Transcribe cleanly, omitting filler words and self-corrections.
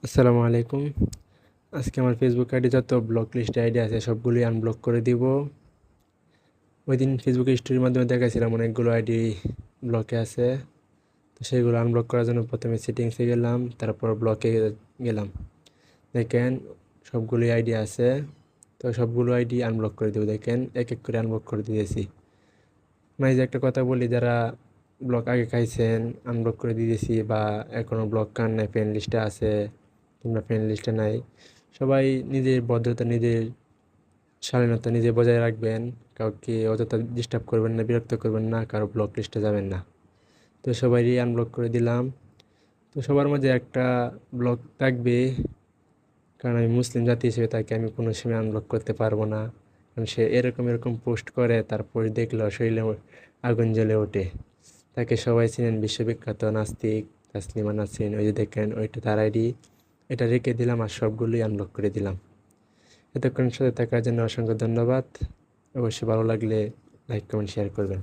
আসসালামু আলাইকুম। আজকে আমার ফেসবুক আইডি যত ব্লক লিস্টে আইডি আছে সবগুলোই আনব্লক করে দিব। ওই দিন ফেসবুক স্টোরির মাধ্যমে দেখাইছিলাম অনেকগুলো আইডি ব্লকে আছে। তো সেগুলো আনব্লক করার জন্য প্রথমে সেটিংসে গেলাম, তারপর ব্লকে গেলাম। দেখেন সবগুলোই আইডি আছে। তো সবগুলো আইডি আনব্লক করে দেবো। দেখেন এক এক করে আনব্লক করে দিয়েছি। মানে যে একটা কথা বলি, যারা ব্লক আগে খাইছেন আনব্লক করে দিয়েছি, বা এখনও ব্লক কান নাই, ফ্রেন্ড লিস্টে আছে কিংবা ফ্রেন্ড লিস্টে নাই, সবাই নিজের ভদ্রতা, নিজের শালীনতা নিজে বজায় রাখবেন। কাউকে অযথা ডিস্টার্ব করবেন না, বিরক্ত করবেন না, কারো ব্লক লিস্টে যাবেন না। তো সবারই আনব্লক করে দিলাম। তো সবার মাঝে একটা ব্লক থাকবে, কারণ আমি মুসলিম জাতি হিসেবে তাকে আমি কোনো সময় আনব্লক করতে পারবো না। কারণ সে এরকম এরকম পোস্ট করে, তারপর দেখলো শরীরে আগুন জ্বলে ওঠে। তাকে সবাই চিনেন, বিশ্ববিখ্যাত নাস্তিক তাসলিমা নাসরিন। ওই যে দেখেন ওইটা তার আইডি। এটা রেখে দিলাম আর সবগুলোই আনব্লক করে দিলাম। এতক্ষণ সাথে থাকার জন্য অসংখ্য ধন্যবাদ। অবশ্যই ভালো লাগলে লাইক কমেন্ট শেয়ার করবেন।